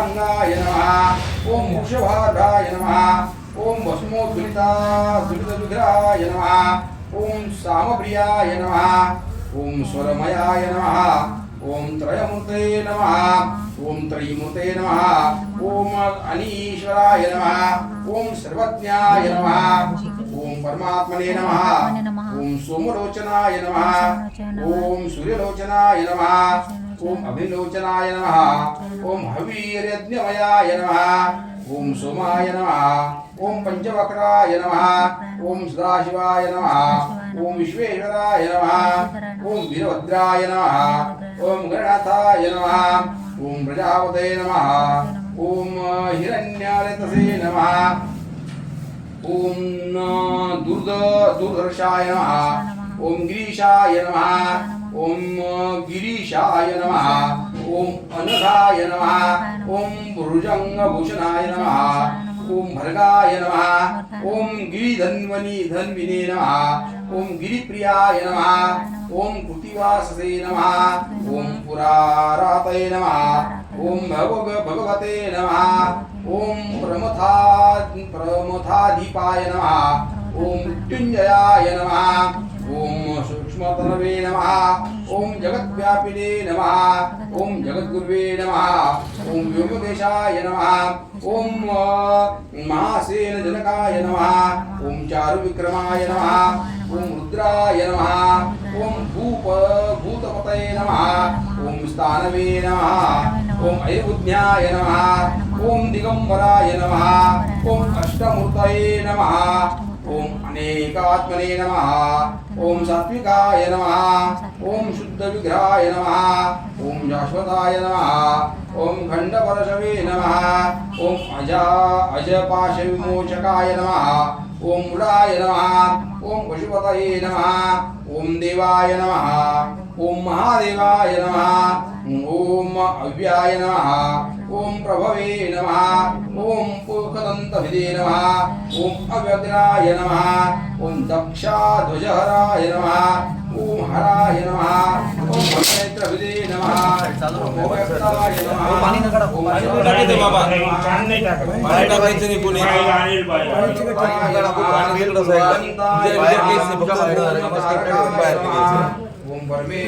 वज्रांगाय नमः ओम वृषभार्धाय नमः ओम दुरितविग्रहाय नमः ओम सामप्रियाय नमः ओम स्वरमयाय नमः ओम त्रयमूर्ते नमः ओम त्रयीमूर्ते नमः ओम अनीश्वराय नमः ओम सर्वज्ञाय नमः ओम परमात्मने नमः ओम सोमलोचनाय नमः ओम सूर्यलोचनाय नमः ओम अभिलोचनाय नमः ओम हवीर्यज्ञमयाय नमः ओम सोमाय नमः ओम पंचवक्राय नमः ओम सदाशिवाय नमः ओम विश्वेश्वराय नमः ओम वीरभद्राय नमः ओम गणनाथाय नमः ओम प्रजापते नमः ओम हिरण्यार्तसे नमः ओम दुर्दर्शाय नमः ओम गिरीशाय नमः ओम गिरीशाय नमः ओम अनघाय नमः ओम भुजंगभूषणाय नमः ओम भर्गाय नमः ओम गिरिधन्विने नमः ओम गिरिप्रियाय नमः ओम कृतिवाससे नमः ओम पुरारातये नमः ओम भगवते नमः ओम प्रमथादीपाय नमः ओम मृत्युंजयाय नमः ओम सूक्ष्मतनवे नमः ओम जगद्व्यापिने नमः ओम जगद्गुरुवे नमः ओम व्योमकेशाय नमः ओम महासेन जनकाय नमः ओम चारुविक्रमाय नमः ओम रुद्राय नमः ओम भूतपतये नमः ओम स्थानवे नमः ओम अयबुद्ध्याय नमः ओम दिगंबराय नमः ओम अष्टमूर्तये नमः ओम अनेकात्मने नमः ओम सात्विकाय नमः ओम शुद्ध विग्रहाय नमः ओम शाश्वताय नमः ओम खंडपरशवे नमः ओम अजपाश विमोचकाय नमः ओम मूढ़ाय नमः ओम पशुपतये नमः ओम देवाय नमः ओम महादेवाय नमः ओम अव्याय नमः ओम प्रभवे नमः ओम पुखदन्तभिदे नमः ओम अव्यग्राय नमः ओम दक्षाध्वजहराय नमः ओम हराय नमः ओम भवनेत्रभिदे नमः ओम भवक्ताय नमः पाणी नका ओम टाकायचं बाबा छान नाही टाकत पाणी टाकायचं नाही कोणी अनिल बाई पाणी वेगळं ओम परमे